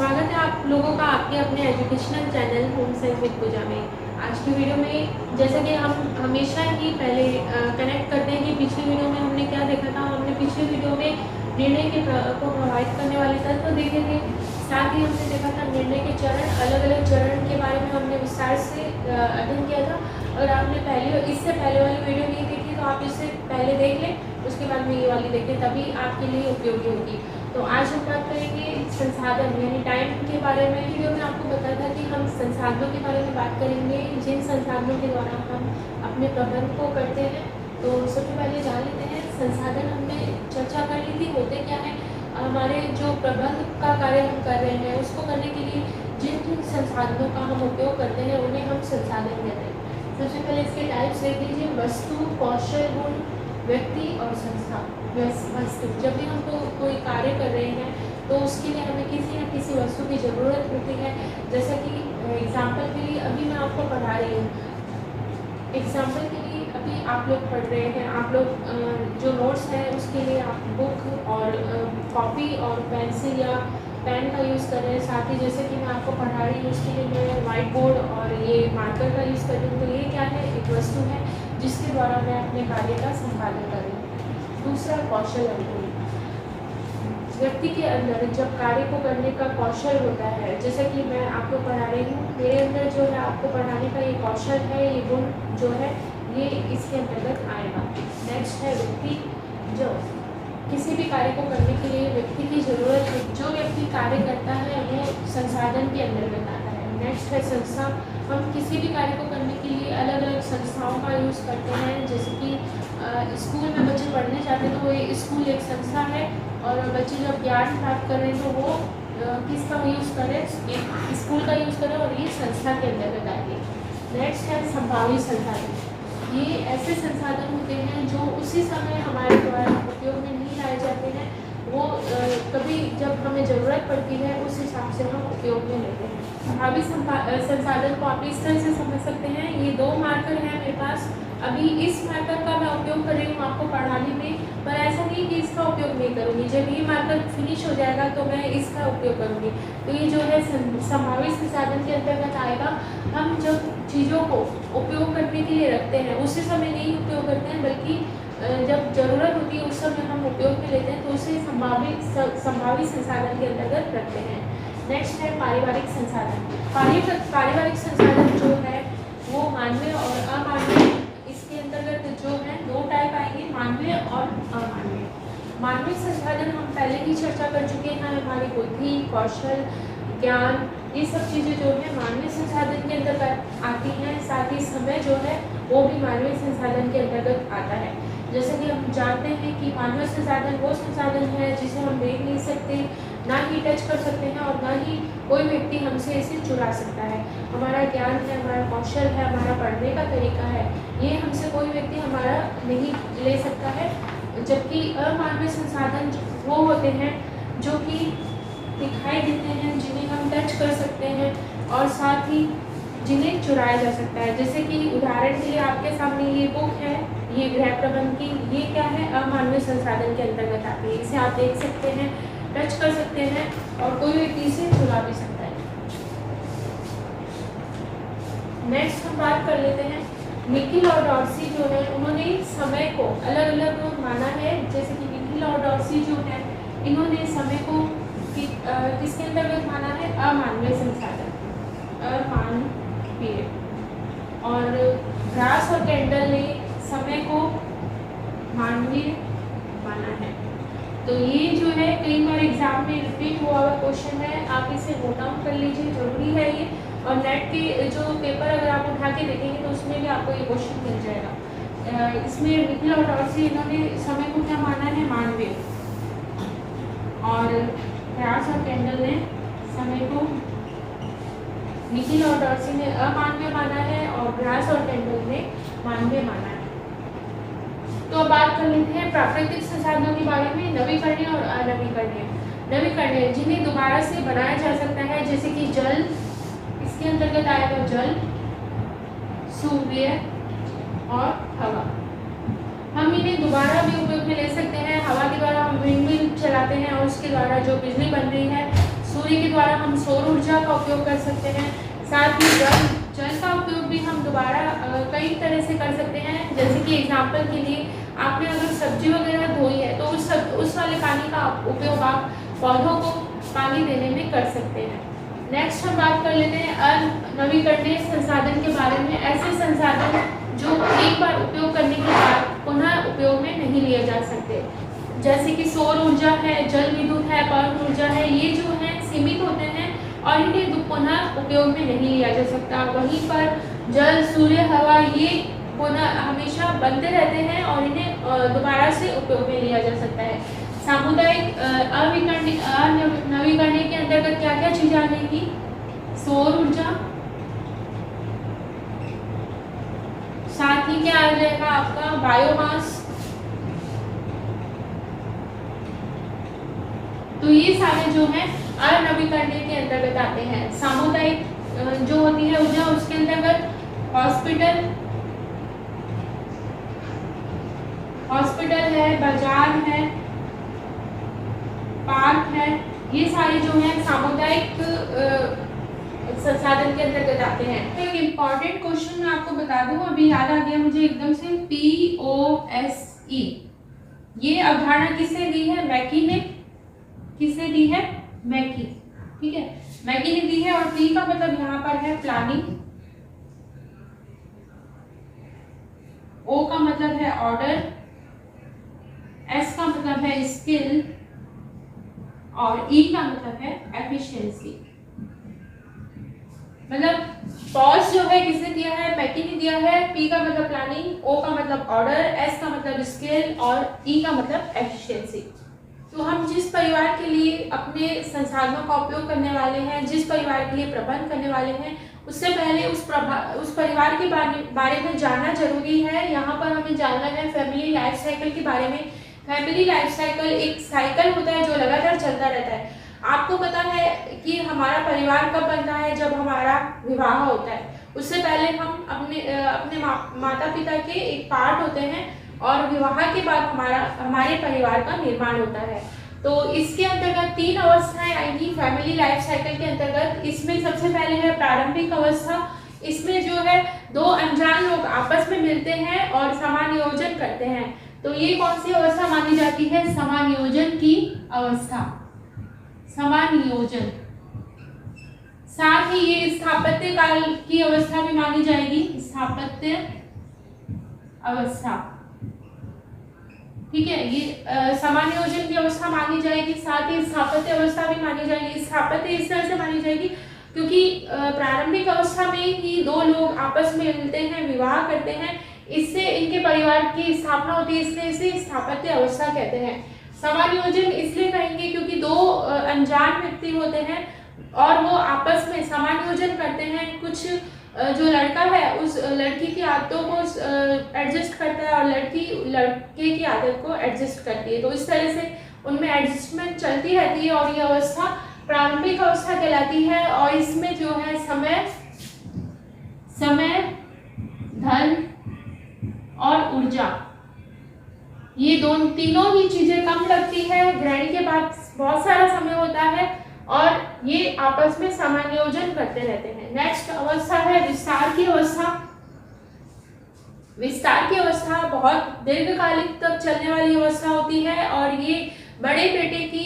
स्वागत है आप लोगों का आपके अपने educational channel home science with Pooja में। आज की वीडियो में जैसा कि हम हमेशा ही पहले कनेक्ट करते हैं कि पिछली वीडियो में हमने क्या देखा था। हमने पिछली वीडियो में निर्णय के को प्रभावित करने वाले तत्व देखे थे। साथ ही हमने देखा था निर्णय के चरण, अलग अलग चरण के बारे में हमने विस्तार से अध्ययन किया था। अगर आपने इससे पहले वाली वीडियो नहीं देखी तो आप इससे पहले देख लें, उसके बाद में ये वाली देखें, तभी आपके लिए उपयोगी होगी। तो आज हम बात करेंगे संसाधन यानी टाइम के बारे में। वीडियो में आपको बताया था कि हम संसाधनों के बारे में बात करेंगे, जिन संसाधनों के द्वारा हम अपने प्रबंध को करते हैं। तो सबसे पहले जान लेते हैं संसाधन। हमने चर्चा कर ली थी होते क्या है। हमारे जो प्रबंध का कार्य हम कर रहे हैं उसको करने के लिए जिन जिन संसाधनों का हम उपयोग करते हैं उन्हें हम संसाधन कहते हैं। सबसे पहले इसके टाइप्स देख लीजिए: वस्तु, कौशल, गुण, व्यक्ति और संस्था। वस्तु, जब भी हम कोई कार्य कर रहे हैं तो उसके लिए हमें किसी न किसी वस्तु की ज़रूरत होती है। जैसा कि एग्जाम्पल के लिए अभी मैं आपको पढ़ा रही हूँ, एग्जाम्पल के लिए अभी आप लोग पढ़ रहे हैं, आप लोग जो नोट्स हैं उसके लिए आप बुक और कॉपी और पेंसिल या पेन का यूज़ कर रहे हैं। साथ ही जैसे कि मैं आपको पढ़ा रही हूँ उसके लिए मैं वाइट बोर्ड और ये मार्कर का यूज़ कर रही हूँ। तो ये क्या है, एक वस्तु है जिसके द्वारा मैं अपने कार्य का संपादन कर रही हूँ। दूसरा, कौशल और गुण। व्यक्ति के अंदर जब कार्य को करने का कौशल होता है, जैसे कि मैं आपको पढ़ा रही हूँ, मेरे अंदर जो है आपको पढ़ाने का ये कौशल है, ये गुण जो है ये इसके अंतर्गत आएगा। नेक्स्ट है व्यक्ति। जो किसी भी कार्य को करने के लिए व्यक्ति की ज़रूरत है, जो व्यक्ति कार्य करता है वो संसाधन के अंतर्गत आता है। नेक्स्ट है संस्था। हम किसी भी कार्य को करने के लिए अलग अलग संस्थाओं का यूज़ करते हैं। जैसे कि स्कूल में बच्चे पढ़ने जाते हैं तो वो स्कूल एक संस्था है, और बच्चे जब ज्ञान प्राप्त कर रहे हैं तो वो किसका यूज़ करें, स्कूल का यूज़ करें, और ये संस्था के अंतर्गत आएगी। नेक्स्ट है संभावित संसाधन। ये ऐसे संसाधन होते हैं जो उसी समय हमारे द्वारा उपयोग में नहीं लाए जाते हैं, वो कभी जब हमें ज़रूरत पड़ती है उस हिसाब से हम उपयोग में लेते हैं। संभावित संसाधन को आप इस तरह से समझ सकते हैं। ये दो मार्कर हैं मेरे पास, अभी इस मार्कर का मैं उपयोग कर रही हूँ आपको पढ़ाने में, पर ऐसा नहीं कि इसका उपयोग नहीं करूँगी। जब ये मार्कर फिनिश हो जाएगा तो मैं इसका उपयोग करूँगी। तो ये जो है संभावित संसाधन के अंतर्गत आएगा। हम जब चीज़ों को उपयोग करने के लिए रखते हैं उसी समय नहीं उपयोग करते हैं, बल्कि जब ज़रूरत होती है उस समय हम उपयोग में लेते हैं, तो उसे संभावित संसाधन के अंतर्गत रखते हैं। नेक्स्ट है पारिवारिक संसाधन। पारिवारिक संसाधन जो है वो मानवीय और अमानवीय, इसके अंतर्गत जो है दो टाइप आएंगे, मानवीय और अमानवीय। मानवीय संसाधन हम पहले ही चर्चा कर चुके हैं, हमारी बुद्धि, कौशल, ज्ञान, ये सब चीज़ें जो है मानवीय संसाधन के अंतर्गत आती हैं। साथ ही समय जो है वो भी मानवीय संसाधन के अंतर्गत आता है। जैसे कि हम जानते हैं कि मानवीय संसाधन वो संसाधन है जिसे हम देख नहीं सकते, ना ही टच कर सकते हैं, और ना ही कोई व्यक्ति हमसे इसे चुरा सकता है। हमारा ज्ञान है, हमारा कौशल है, हमारा पढ़ने का तरीका है, ये हमसे कोई व्यक्ति हमारा नहीं ले सकता है। जबकि अमानवीय संसाधन वो होते हैं जो कि दिखाई देते हैं, जिन्हें हम टच कर सकते हैं, और साथ ही जिन्हें चुराया जा सकता है। जैसे कि उदाहरण के लिए आपके सामने ये बुक है, ये गृह प्रबंध की, ये क्या है, अमानवीय संसाधन के अंतर्गत आती है। इसे आप देख सकते हैं, टच कर सकते हैं, और कोई व्यक्ति इसे चुरा भी सकता है। नेक्स्ट हम बात कर लेते हैं निखिल और डॉर्सी जो है उन्होंने समय को अलग अलग माना है। जैसे कि निखिल और डॉर्सी जो है इन्होंने समय को किसके अंतर्गत माना है, अमानवीय संसाधन, अमानवीय। और ग्रास और कैंडल ने समय को मानवीय माना है। तो ये जो है कई बार एग्जाम में रिपीट हुआ हुआ क्वेश्चन है, आप इसे नोट डाउन कर लीजिए, जरूरी है ये। और नेट के जो पेपर अगर आप उठा के देखेंगे तो उसमें भी आपको ये क्वेश्चन मिल जाएगा। इसमें निखिल और डॉर्सी इन्होंने समय को क्या माना है, मानवीय, और ग्रास और कैंडल ने समय को, निखिल और डॉर्सी ने अमानवीय माना है और ग्रास और कैंडल ने मानवीय माना है। तो अब बात कर लेते हैं प्राकृतिक संसाधनों के बारे में, नवीकरणीय और अनवीकरणीय। नवीकरणीय जिन्हें दोबारा से बनाया जा सकता है, जैसे कि जल, इसके अंतर्गत आएगा जल, सूर्य और हवा। हम इन्हें दोबारा भी उपयोग में ले सकते हैं। हवा के द्वारा हम विंडमिल चलाते हैं और उसके द्वारा जो बिजली बन रही है सूर्य के द्वारा हम सौर ऊर्जा का उपयोग कर सकते हैं। साथ ही जल का उपयोग भी हम दोबारा कई तरह से कर सकते हैं। जैसे कि एग्जाम्पल के लिए आपने अगर सब्जी वगैरह धोई है तो उस वाले पानी का उपयोग आप पौधों को पानी देने में कर सकते हैं। नेक्स्ट हम बात कर लेते हैं अनवीकरणीय संसाधन के बारे में। ऐसे संसाधन जो एक बार उपयोग करने के बाद पुनः उपयोग में नहीं लिए जा सकते, जैसे कि सौर ऊर्जा है, जल विद्युत है, पवन ऊर्जा है, ये जो है सीमित होते हैं और इन्हें पुनः उपयोग में नहीं लिया जा सकता। वहीं पर जल, सूर्य, हवा ये पुनः हमेशा बनते रहते हैं और इन्हें दोबारा से उपयोग में लिया जा सकता है। सामुदायिक नवीकरणीय के अंतर्गत क्या क्या चीजें आ जाएंगी? सौर ऊर्जा, साथ ही क्या आ जाएगा आपका बायोमास। तो ये सारे जो है अनवीकरणीय के अंतर्गत आते हैं। सामुदायिक जो होती है ऊर्जा, उसके अंतर्गत हॉस्पिटल है, बाजार है, पार्क है, ये सारे जो है सामुदायिक संसाधन के अंतर्गत आते हैं। तो एक इम्पॉर्टेंट क्वेश्चन मैं आपको बता दूं, अभी याद आ गया मुझे एकदम से, POSE ये अवधारणा किसने दी है? मैकी ने। किसने दी है? मैकी। ठीक है, मैकी ने दी है। और P का मतलब यहाँ पर है प्लानिंग, O का मतलब है ऑर्डर, S का मतलब है स्किल और E का मतलब है एफिशिएंसी। मतलब पॉज जो है किसने दिया है? मैकी ने दिया है। P का मतलब प्लानिंग, O का मतलब ऑर्डर, S का मतलब स्किल और E का मतलब एफिशिएंसी। तो हम जिस परिवार के लिए अपने संसाधनों का उपयोग करने वाले हैं, जिस परिवार के लिए प्रबंध करने वाले हैं, उससे पहले उस परिवार के बारे में जानना जरूरी है। यहाँ पर हमें जानना है फैमिली लाइफ साइकिल के बारे में। फैमिली लाइफ साइकिल एक साइकिल होता है जो लगातार चलता रहता है। आपको पता है कि हमारा परिवार कब बनता है? जब हमारा विवाह होता है। उससे पहले हम अपने माता पिता के एक पार्ट होते हैं और विवाह के बाद हमारे परिवार का निर्माण होता है। तो इसके अंतर्गत 3 अवस्थाएं आएंगी फैमिली लाइफ साइकिल के अंतर्गत। इसमें सबसे पहले है प्रारंभिक अवस्था। इसमें जो है 2 अनजान लोग आपस में मिलते हैं और समायोजन करते हैं। तो ये कौन सी अवस्था मानी जाती है? समायोजन की अवस्था, समायोजन। साथ ही ये स्थापत्य काल की अवस्था भी मानी जाएगी, स्थापत्य अवस्था। ठीक है, ये समायोजन की अवस्था मानी जाएगी, साथ ही स्थापत्य अवस्था भी मानी जाएगी। स्थापत्य इस तरह से मानी जाएगी क्योंकि प्रारंभिक अवस्था में ही 2 लोग आपस में मिलते हैं, विवाह करते हैं, इससे इनके परिवार की स्थापना होती है, इसलिए इसे स्थापत्य अवस्था कहते हैं। समायोजन इसलिए कहेंगे क्योंकि 2 अनजान व्यक्ति होते हैं और वो आपस में समायोजन करते हैं। कुछ जो लड़का है उस लड़की की आदतों को एडजस्ट करता है और लड़की लड़के की आदत को एडजस्ट करती है। तो इस तरह से उनमें एडजस्टमेंट चलती रहती है और ये अवस्था प्रारंभिक अवस्था कहलाती है। और इसमें जो है समय, धन और ऊर्जा, ये तीनों ही चीजें कम लगती है। ग्रहण के बाद बहुत सारा समय होता है और ये आपस में समायोजन करते रहते हैं। नेक्स्ट अवस्था है विस्तार की अवस्था। विस्तार की अवस्था बहुत दीर्घकालिक तक चलने वाली अवस्था होती है और ये बड़े बेटे की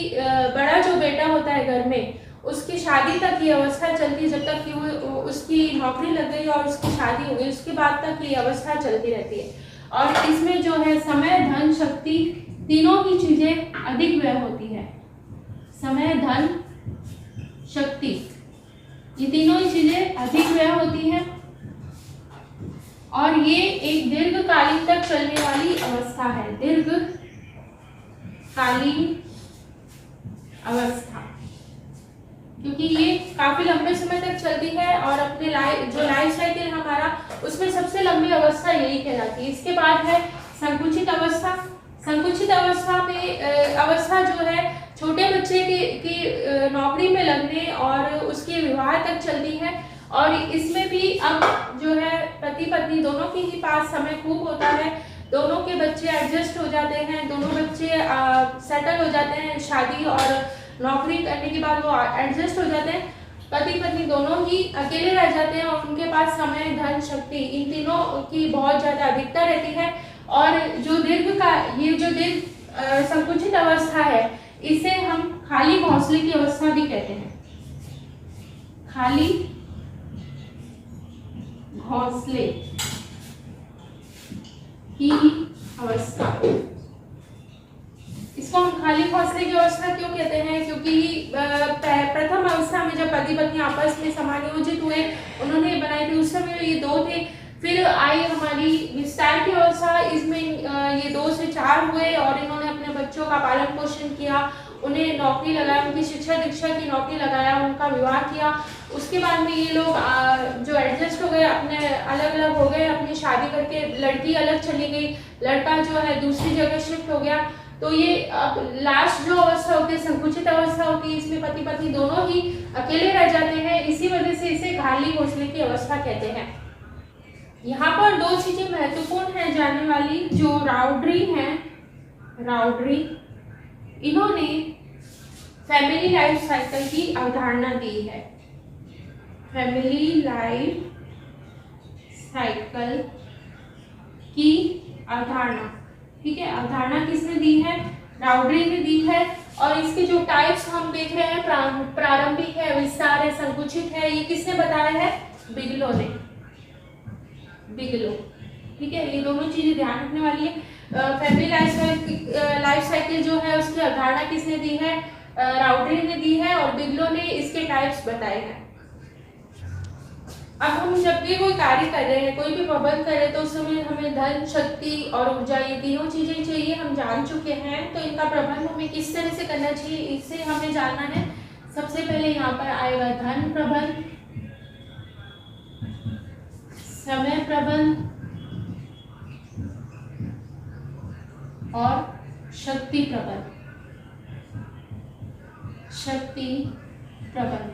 बड़ा जो बेटा होता है घर में, उसकी शादी तक ये अवस्था चलती है, जब तक कि वो उसकी नौकरी लग गई और उसकी शादी हो गई, उसके बाद तक ये अवस्था चलती रहती है। और इसमें जो है समय, धन, शक्ति, तीनों ही चीजें अधिक व्यय होती है। समय, धन, शक्ति, ये तीनों ही चीजें अधिक व्यय होती हैं और ये एक दीर्घकालीन तक चलने वाली अवस्था है, दीर्घकालीन अवस्था, क्योंकि ये काफी लंबे समय तक चलती है और अपने लाइफ साइकिल हमारा, उसमें सबसे लंबी अवस्था यही कहलाती है। इसके बाद है संकुचित अवस्था। संकुचित अवस्था में अवस्था जो है छोटे बच्चे की नौकरी में लगने और उसके विवाह तक चलती है और इसमें भी अब जो है पति पत्नी दोनों के ही पास समय खूब होता है, दोनों के बच्चे एडजस्ट हो जाते हैं, दोनों बच्चे सेटल हो जाते हैं, शादी और नौकरी करने के बाद वो एडजस्ट हो जाते हैं, पति पत्नी दोनों ही अकेले रह जाते हैं और उनके पास समय, धन, शक्ति इन तीनों की बहुत ज़्यादा अधिकता रहती है। और जो दीर्घ संकुचित अवस्था है इसे हम खाली घोंसले की अवस्था भी कहते हैं। खाली घोंसले की अवस्था, इसको हम खाली घोंसले की अवस्था क्यों कहते हैं? क्योंकि प्रथम अवस्था में जब पति पत्नी आपस में समायोजित हुए, उन्होंने बनाए थे, उस समय ये 2 थे। फिर आई हमारी विस्तार की अवस्था, इसमें ये 2 से 4 हुए और इन्होंने अपने बच्चों का पालन पोषण किया, उन्हें नौकरी लगाया, उनकी शिक्षा दीक्षा की नौकरी लगाया, उनका विवाह किया। उसके बाद में ये लोग जो एडजस्ट हो गए, अपने अलग अलग हो गए, अपनी शादी करके लड़की अलग चली गई, लड़का जो है दूसरी जगह शिफ्ट हो गया। तो ये लास्ट जो अवस्था होती है, संकुचित अवस्था होती है, इसमें पति पत्नी दोनों ही अकेले रह जाते हैं। इसी वजह से इसे खाली घोंसले की अवस्था कहते हैं। यहाँ पर 2 चीजें महत्वपूर्ण हैं जानने वाली। जो राउडरी हैं, राउडरी, इन्होंने फैमिली लाइफ साइकिल की अवधारणा दी है। फैमिली लाइफ साइकिल की अवधारणा, ठीक है, अवधारणा किसने दी है? राउडरी ने दी है। और इसके जो टाइप्स हम देख रहे हैं, प्रारंभिक है, विस्तार है, संकुचित है, ये किसने बताया है? बिगलो ने, बिगलो, ठीक है। ये दोनों चीजें ध्यान रखने वाली है। फैमिली लाइफ साइकिल जो है उसकी अवधारणा किसने दी है? राउडरी ने दी है और बिगलो ने इसके टाइप्स बताए हैं। अब हम जब भी कोई कार्य कर रहे हैं, कोई भी प्रबंध कर रहे हैं, तो उस समय हमें धन, शक्ति और ऊर्जा, ये तीनों चीजें चाहिए, हम जान चुके हैं। तो इनका प्रबंध हमें किस तरह से करना चाहिए, इससे हमें जानना है। सबसे पहले यहाँ पर आएगा धन प्रबंध, समय प्रबंध और शक्ति प्रबंध। शक्ति प्रबंध,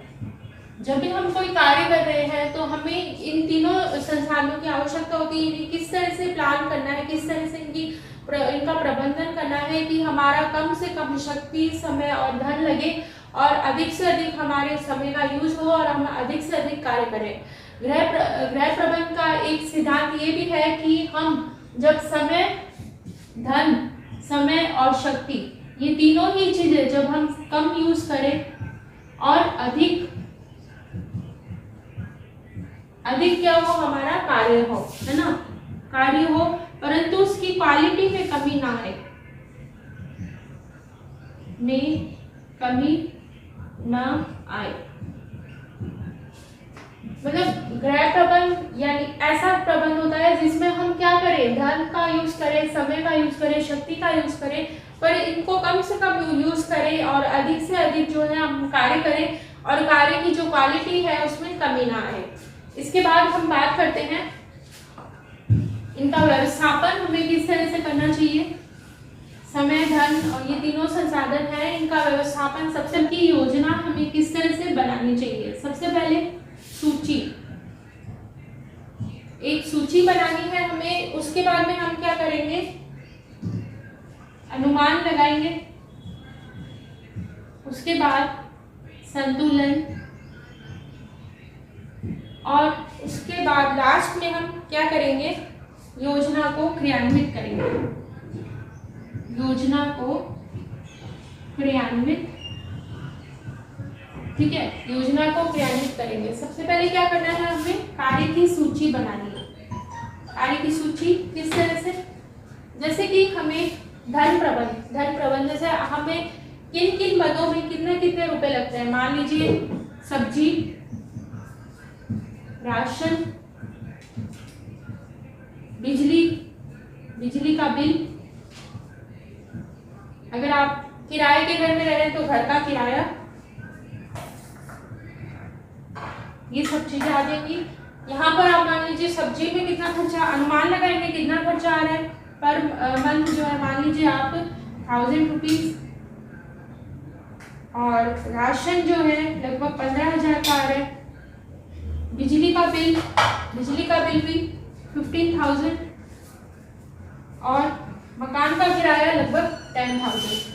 जब भी हम कोई कार्य कर रहे हैं तो हमें इन तीनों संसाधनों की आवश्यकता होती है। किस तरह से प्लान करना है, किस तरह से इनका प्रबंधन करना है कि हमारा कम से कम शक्ति, समय और धन लगे और अधिक से अधिक हमारे समय का यूज हो और हम अधिक से अधिक कार्य करें। गृह प्रबंधन का एक सिद्धांत ये भी है कि हम जब समय, धन, समय और शक्ति, ये तीनों ही चीजें जब हम कम यूज करें और अधिक क्या हो, हमारा कार्य हो, है ना, कार्य हो, परंतु उसकी क्वालिटी में कमी ना आए, में कमी ना आए। मतलब गृह प्रबंध यानी ऐसा प्रबंध होता है जिसमें हम क्या करें, धन का यूज करें, समय का यूज करें, शक्ति का यूज करें, पर इनको कम से कम यूज करें और अधिक से अधिक जो है हम कार्य करें और कार्य की जो क्वालिटी है उसमें कमी ना आए। इसके बाद हम बात करते हैं इनका व्यवस्थापन हमें किस तरह से करना चाहिए। समय, धन और ये तीनों संसाधन है, इनका व्यवस्थापन, सबसे की योजना हमें किस तरह से बनानी चाहिए। सबसे पहले सूची, एक सूची बनानी है हमें। उसके बाद में हम क्या करेंगे, अनुमान लगाएंगे। उसके बाद संतुलन और उसके बाद लास्ट में हम क्या करेंगे, योजना को क्रियान्वित करेंगे। योजना को क्रियान्वित, ठीक है, योजना को क्रियान्वित करेंगे। सबसे पहले क्या करना है, हमें कार्य की सूची बनानी है। कार्य की सूची किस तरह से, जैसे कि हमें धन प्रबंध जैसे हमें किन किन मदों में कितने कितने रुपए लगते हैं। मान लीजिए सब्जी, राशन, बिजली का बिल, अगर आप किराए के घर में रह रहे हैं तो घर का किराया, ये सब चीजें आ जाएंगी। यहाँ पर आप मान लीजिए सब्जी में कितना खर्चा, अनुमान लगाएंगे कितना खर्चा आ रहा है पर मंथ जो है, मान लीजिए आप 1000 रुपीज, और राशन जो है लगभग 15,000 का आ रहा है। बिजली का बिल भी 15,000 और मकान का किराया लगभग 10,000।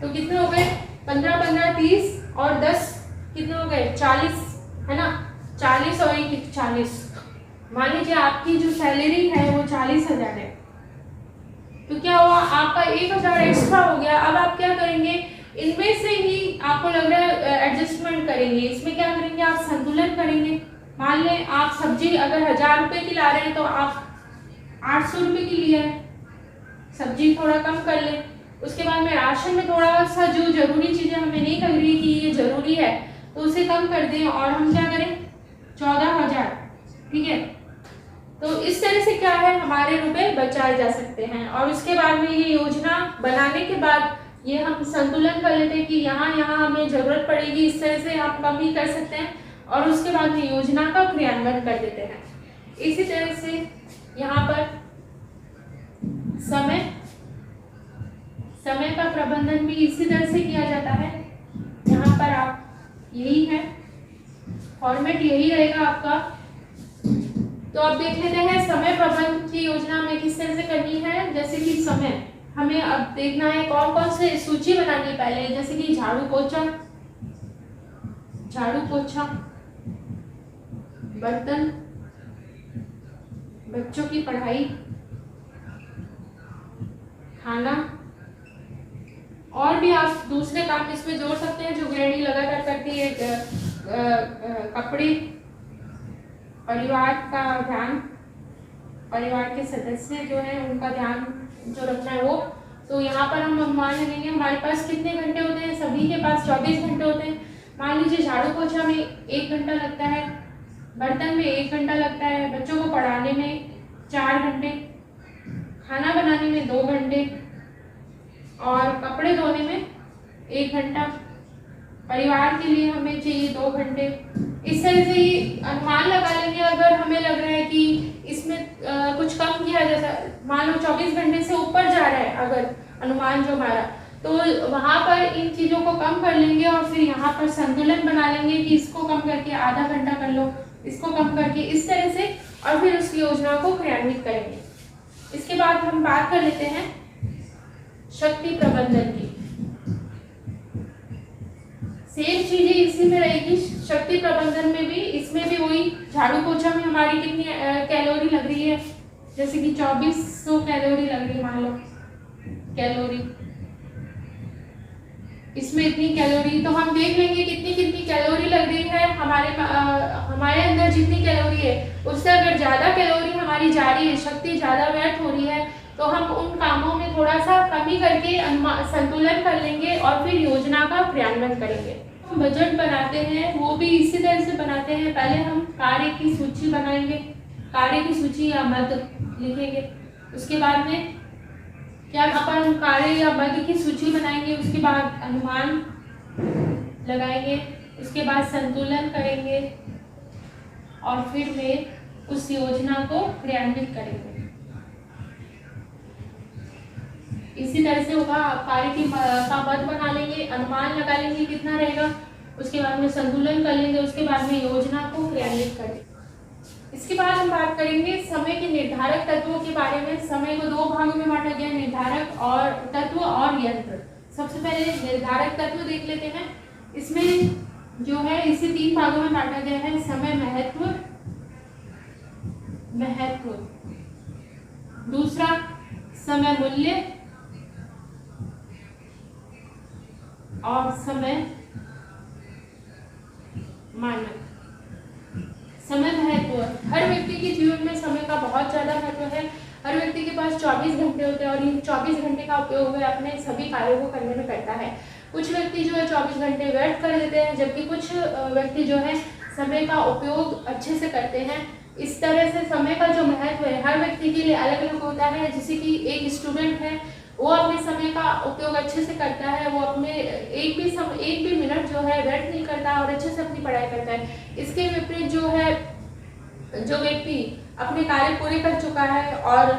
तो कितने हो गए 15 15 30 और 10 कितने हो गए 40, है ना। 40 और 1 40। मान लीजिए आपकी जो सैलरी है वो 40,000 है, तो क्या हुआ आपका 1,000 एक्स्ट्रा हो गया। अब आप क्या करेंगे, इनमें से ही आपको लग रहा है एडजस्टमेंट करेंगे, इसमें क्या करेंगे आप संतुलन करेंगे। मान लें आप सब्जी अगर 1,000 रुपए की ला रहे हैं तो आप 800 रुपए की लिया है, सब्जी थोड़ा कम कर ले। उसके बाद में राशन में थोड़ा सा जो जरूरी चीजें हमें नहीं लग रही कि ये जरूरी है तो उसे कम कर दें और हम क्या करें 14,000, ठीक है। तो इस तरह से क्या है हमारे रुपए बचाए जा सकते हैं। और उसके बाद में ये योजना बनाने के बाद ये हम संतुलन कर लेते हैं कि यहाँ यहाँ हमें जरूरत पड़ेगी, इस तरह से हम कम ही कर सकते हैं और उसके बाद में योजना का क्रियान्वयन कर देते हैं। इसी तरह से यहाँ पर समय का प्रबंधन भी इसी तरह से किया जाता है। यहाँ पर आप यही है फॉर्मेट यही रहेगा आपका। तो अब देख लेते हैं समय प्रबंधन की योजना हमें किस तरह से करनी है। जैसे कि समय हमें अब देखना है कौन कौन से सूची बनानी है पहले, जैसे कि झाड़ू पोछा, बर्तन, बच्चों की पढ़ाई, खाना, और भी आप दूसरे काम इसमें जोड़ सकते हैं जो गृहिणी लगातार करती है, कपड़े, परिवार का ध्यान, परिवार के सदस्य जो है उनका ध्यान जो रखना है वो। तो यहाँ पर हम अनुमान लेंगे हमारे पास कितने घंटे होते हैं, सभी के पास 24 घंटे होते हैं। मान लीजिए झाड़ू पोछा में 1 घंटा लगता है, बर्तन में 1 घंटा लगता है, बच्चों को पढ़ाने में 4 घंटे, खाना बनाने में 2 घंटे और कपड़े धोने में 1 घंटा, परिवार के लिए हमें चाहिए 2 घंटे। इस तरह से ये अनुमान लगा लेंगे। अगर हमें लग रहा है कि इसमें कुछ कम किया जैसा मान लो 24 घंटे से ऊपर जा रहा है अगर अनुमान जो हमारा, तो वहाँ पर इन चीज़ों को कम कर लेंगे और फिर यहाँ पर संतुलन बना लेंगे कि इसको कम करके आधा घंटा कर लो, इसको कम करके इस तरह से, और फिर उस योजना को क्रियान्वित करेंगे। इसके बाद हम बात कर लेते हैं शक्ति प्रबंधन की। सेम चीजें इसी में रहेगी शक्ति प्रबंधन में भी। इसमें भी वही झाड़ू पोछा में हमारी कितनी कैलोरी लग रही है, जैसे कि 2400 कैलोरी लग रही है मान लो कैलोरी, इसमें इतनी कैलोरी, तो हम देख लेंगे कितनी कितनी कैलोरी लग रही है। हमारे अंदर जितनी कैलोरी है उससे अगर ज्यादा कैलोरी हमारी जा रही है, शक्ति ज्यादा व्यर्थ हो रही है, तो हम उन कामों में थोड़ा सा कमी करके संतुलन कर लेंगे और फिर योजना का क्रियान्वयन करेंगे। हम बजट बनाते हैं वो भी इसी तरह से बनाते हैं। पहले हम कार्य की सूची बनाएंगे, कार्य की सूची या मद लिखेंगे। उसके बाद में क्या अपन कार्य या मद की सूची बनाएंगे, उसके बाद अनुमान लगाएंगे, उसके बाद संतुलन करेंगे और फिर में उस योजना को क्रियान्वित करेंगे। इसी तरह से होगा, कार्य का मद बना लेंगे, अनुमान लगा लेंगे कितना रहेगा, उसके बाद में संतुलन कर लेंगे, उसके बाद में योजना को क्रियान्वित करेंगे। इसके बाद हम बात करेंगे समय के निर्धारक तत्वों के बारे में। समय को 2 भागों में बांटा गया, निर्धारक और तत्व और यंत्र। सबसे पहले निर्धारक तत्व देख लेते हैं। इसमें जो है इसे 3 भागों में बांटा गया है, समय, महत्व, दूसरा समय मूल्य और समय मानक। समय महत्व, हर व्यक्ति के जीवन में समय का बहुत ज्यादा महत्व है। हर व्यक्ति के पास 24 घंटे होते हैं और इन 24 घंटे का उपयोग वह अपने सभी कार्यों को करने में करता है। कुछ व्यक्ति जो है 24 घंटे व्यर्थ कर देते हैं, जबकि कुछ व्यक्ति जो है समय का उपयोग अच्छे से करते हैं। इस तरह से समय का जो महत्व है हर व्यक्ति के लिए अलग अलग होता है। जैसे कि एक स्टूडेंट है वो अपने समय का उपयोग अच्छे से करता है, वो अपने एक भी मिनट जो है व्यर्थ नहीं करता और अच्छे से अपनी पढ़ाई करता है। इसके विपरीत जो व्यक्ति अपने कार्य पूरे कर चुका है और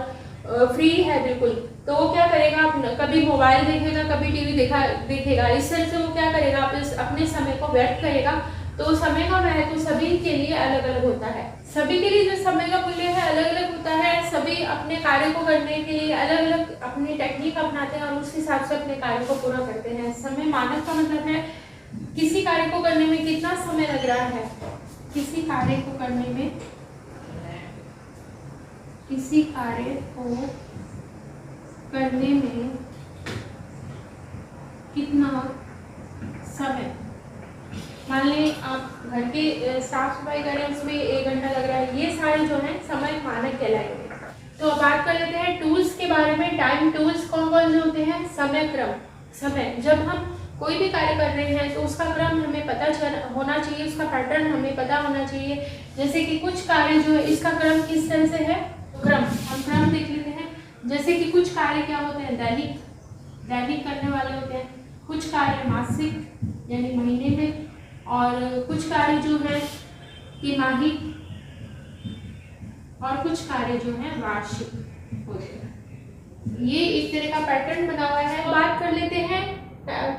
फ्री है बिल्कुल, तो वो क्या करेगा, कभी मोबाइल देखेगा, कभी टीवी देखेगा। इस तरह से वो क्या करेगा, अपने समय को व्यर्थ करेगा। तो समय का महत्व सभी के लिए अलग अलग होता है। सभी के लिए जो समय का मूल्य है अलग अलग होता है। सभी अपने कार्य को करने के लिए अलग अलग अपनी टेक्निक अपनाते हैं और उस हिसाब से अपने कार्य को पूरा करते हैं। समय मानक का मतलब है किसी कार्य को करने में कितना समय लग रहा है, किसी कार्य को करने में, किसी कार्य को करने में कितना समय। मान लें आप घर के साफ सफाई करें, उसमें 1 घंटा लग रहा है, ये सारे जो है समय मानक कहलाएंगे। तो अब बात कर लेते हैं टूल्स के बारे में। टाइम टूल्स कौन कौन से होते हैं? समय क्रम। समय, जब हम कोई भी कार्य कर रहे हैं तो उसका क्रम हमें पता होना चाहिए, उसका पैटर्न हमें पता होना चाहिए। जैसे कि कुछ कार्य जो है इसका क्रम किस तरह से है, क्रम, हम क्रम देख लेते हैं। जैसे कि कुछ कार्य क्या होते हैं, दैनिक करने वाले होते हैं, कुछ कार्य मासिक यानी महीने में, और कुछ कार्य जो है तिमाही, और कुछ कार्य जो है वार्षिक होते हैं। ये एक तरह का पैटर्न बना हुआ है। बात कर लेते हैं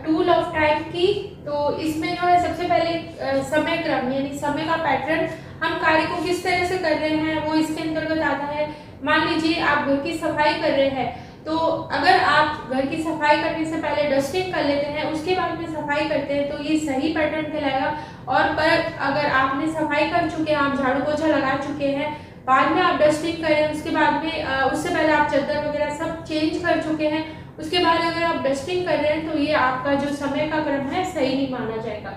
टूल ऑफ टाइम की। तो इसमें जो है सबसे पहले समय क्रम यानी समय का पैटर्न, हम कार्य को किस तरह से कर रहे हैं वो इसके अंतर्गत आता है। मान लीजिए आप घर की सफाई कर रहे हैं, तो अगर आप घर की सफाई करने से पहले डस्टिंग कर लेते हैं, उसके बाद में सफाई करते हैं, तो ये सही पैटर्न कहलाएगा। और पर अगर आपने सफाई कर चुके हैं, आप झाड़ू पोछा लगा चुके हैं, बाद में आप डस्टिंग करें, उसके बाद में उससे पहले आप चादर वगैरह सब चेंज कर चुके हैं, उसके बाद अगर आप डस्टिंग कर रहे हैं, तो ये आपका जो समय का क्रम है सही नहीं माना जाएगा,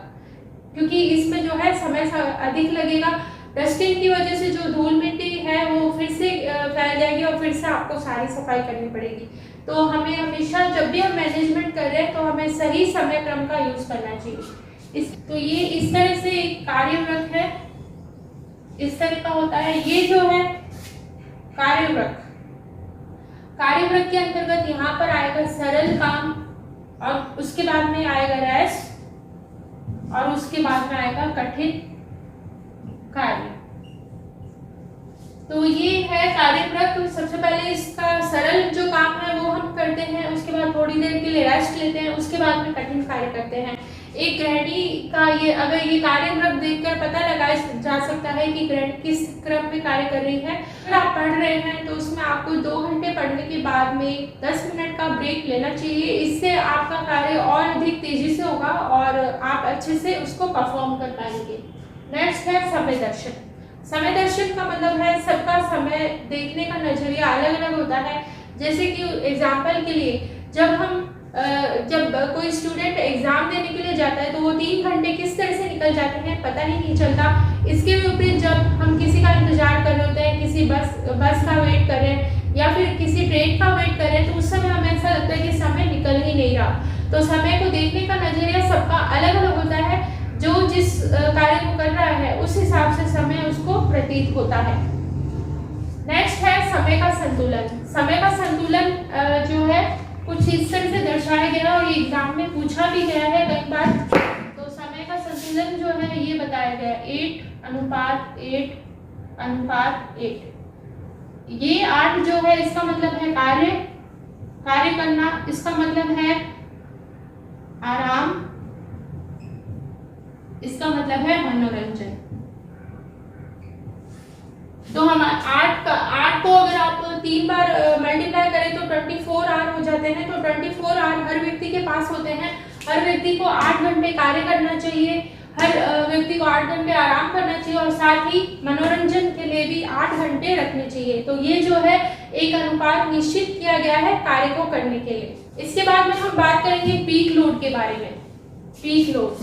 क्योंकि इसमें जो है समय अधिक लगेगा। डस्टिंग की वजह से जो धूल मिट्टी है वो फिर से फैल जाएगी और फिर से आपको सारी सफाई करनी पड़ेगी। तो हमें हमेशा जब भी हम मैनेजमेंट कर रहे हैं तो हमें सही समय क्रम का यूज करना चाहिए। तो ये इस तरह से एक कार्यवृत्त है, इस तरह का होता है। ये जो है कार्यवृत्त, कार्यवृत्त के अंतर्गत यहाँ पर आएगा सरल काम, और उसके बाद में आएगा रेस्ट, और उसके बाद में आएगा कठिन कार्य। तो ये है कार्यवृत्त। सबसे पहले इसका सरल जो काम है वो हम करते हैं, उसके बाद थोड़ी देर के लिए रेस्ट लेते हैं, उसके बाद में कठिन कार्य करते हैं। एक गृहिणी का ये अगर ये कार्यवृत्त देखकर पता लगाया जा सकता है कि गृहिणी किस क्रम में कार्य कर रही है। अगर आप पढ़ रहे हैं तो उसमें आपको 2 घंटे पढ़ने के बाद में 10 मिनट का ब्रेक लेना चाहिए। इससे आपका कार्य और अधिक तेजी से होगा और आप अच्छे से उसको परफॉर्म कर पाएंगे। नेक्स्ट है समय दर्शन। समय दर्शन का मतलब है सबका समय देखने का नजरिया अलग अलग होता है। जैसे कि एग्जाम्पल के लिए जब कोई स्टूडेंट एग्जाम देने के लिए जाता है तो वो 3 घंटे किस तरह से निकल जाते हैं पता ही नहीं चलता। इसके विपरीत जब हम किसी का इंतजार कर रहे होते हैं, किसी बस का वेट कर रहे हैं या फिर किसी ट्रेन का वेट कर रहे हैं, तो उस समय हमें ऐसा लगता है कि समय निकल ही नहीं रहा। तो समय को देखने का नजरिया सबका अलग अलग होता है। जो जिस कार्य को कर रहा है उस हिसाब से समय उसको प्रतीत होता है। नेक्स्ट है समय का संतुलन। समय का संतुलन जो है कुछ इस तरह से दर्शाया गया और ये एग्जाम में पूछा भी गया है कई बार। तो समय का संतुलन जो है ये बताया गया 8:8:8। ये 8 जो है इसका मतलब है कार्य करना, इसका मतलब है आराम, इसका मतलब है मनोरंजन। तो हम 8 को अगर आप 3 बार मल्टीप्लाई करें तो 24 आवर हो जाते हैं। तो 24 आवर हर व्यक्ति के पास होते हैं। हर व्यक्ति को 8 घंटे कार्य करना चाहिए, हर व्यक्ति को 8 घंटे आराम करना चाहिए और साथ ही मनोरंजन के लिए भी 8 घंटे रखने चाहिए। तो ये जो है एक अनुपात निश्चित किया गया है कार्य को करने के लिए। इसके बाद में हम बात करेंगे पीक लोड के बारे में। पीक लोड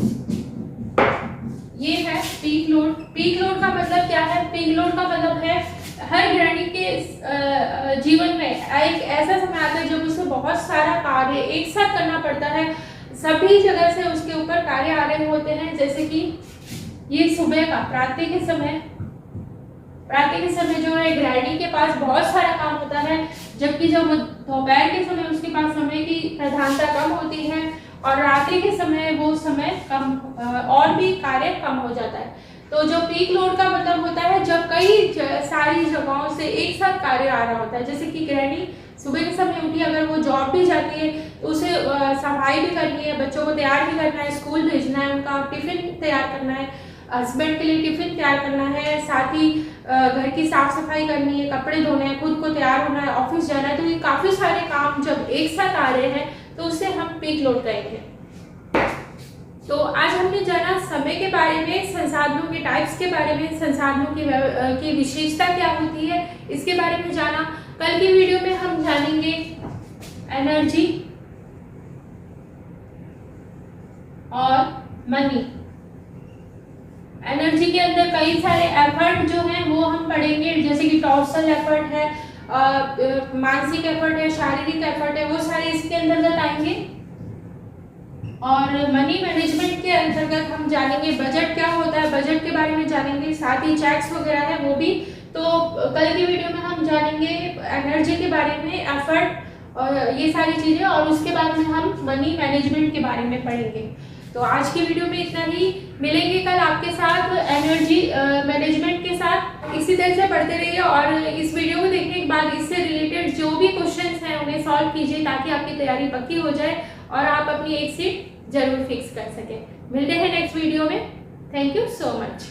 ये है पीक लोड। पीक लोड का मतलब क्या है? पीक लोड का मतलब है हर गृहिणी के जीवन में एक ऐसा समय आता है जब उसे बहुत सारा कार्य एक साथ करना पड़ता है। सभी जगह से उसके ऊपर कार्य आ रहे होते हैं। जैसे कि ये सुबह का प्रातः के समय जो है गृहिणी के पास बहुत सारा काम होता है, जबकि जब दोपहर के समय उसके पास समय की प्रधानता कम होती है और रात्रि के समय वो समय कम और भी कार्य कम हो जाता है। तो जो पीक लोड का मतलब होता है जब कई सारी जगहों से एक साथ कार्य आ रहा होता है। जैसे कि गृहिणी सुबह के समय उठी, अगर वो जॉब भी जाती है तो उसे सफाई भी करनी है, बच्चों को तैयार भी करना है, स्कूल भेजना है, उनका टिफिन तैयार करना है, हस्बैंड के लिए टिफिन तैयार करना है, साथ ही घर की साफ सफाई करनी है, कपड़े धोने हैं, खुद को तैयार होना है, ऑफिस जाना है। तो ये काफ़ी सारे काम जब एक साथ आ रहे हैं तो उससे हम पीक लोड करेंगे। तो आज हमने जाना समय के बारे में, संसाधनों के टाइप्स के बारे में, संसाधनों की विशेषता क्या होती है इसके बारे में जाना। कल की वीडियो में हम जानेंगे एनर्जी और मनी। एनर्जी के अंदर कई सारे एफर्ट जो हैं वो हम पढ़ेंगे, जैसे कि टॉर्सल एफर्ट है, मानसिक एफर्ट है, शारीरिक एफर्ट है, वो सारे इसके अंतर्गत आएंगे। और मनी मैनेजमेंट के अंतर्गत हम जानेंगे बजट क्या होता है, बजट के बारे में जानेंगे, साथ ही चेक्स वगैरह है वो भी। तो कल की वीडियो में हम जानेंगे एनर्जी के बारे में, एफर्ट और ये सारी चीज़ें, और उसके बाद में हम मनी मैनेजमेंट के बारे में पढ़ेंगे। तो आज की वीडियो में इतना ही, मिलेंगे कल आपके साथ एनर्जी मैनेजमेंट के साथ। इसी तरह से पढ़ते रहिए और इस वीडियो को देखने के बाद इससे रिलेटेड जो भी क्वेश्चंस हैं उन्हें सॉल्व कीजिए, ताकि आपकी तैयारी पक्की हो जाए और आप अपनी एक सीट जरूर फिक्स कर सकें। मिलते हैं नेक्स्ट वीडियो में। Thank you so much.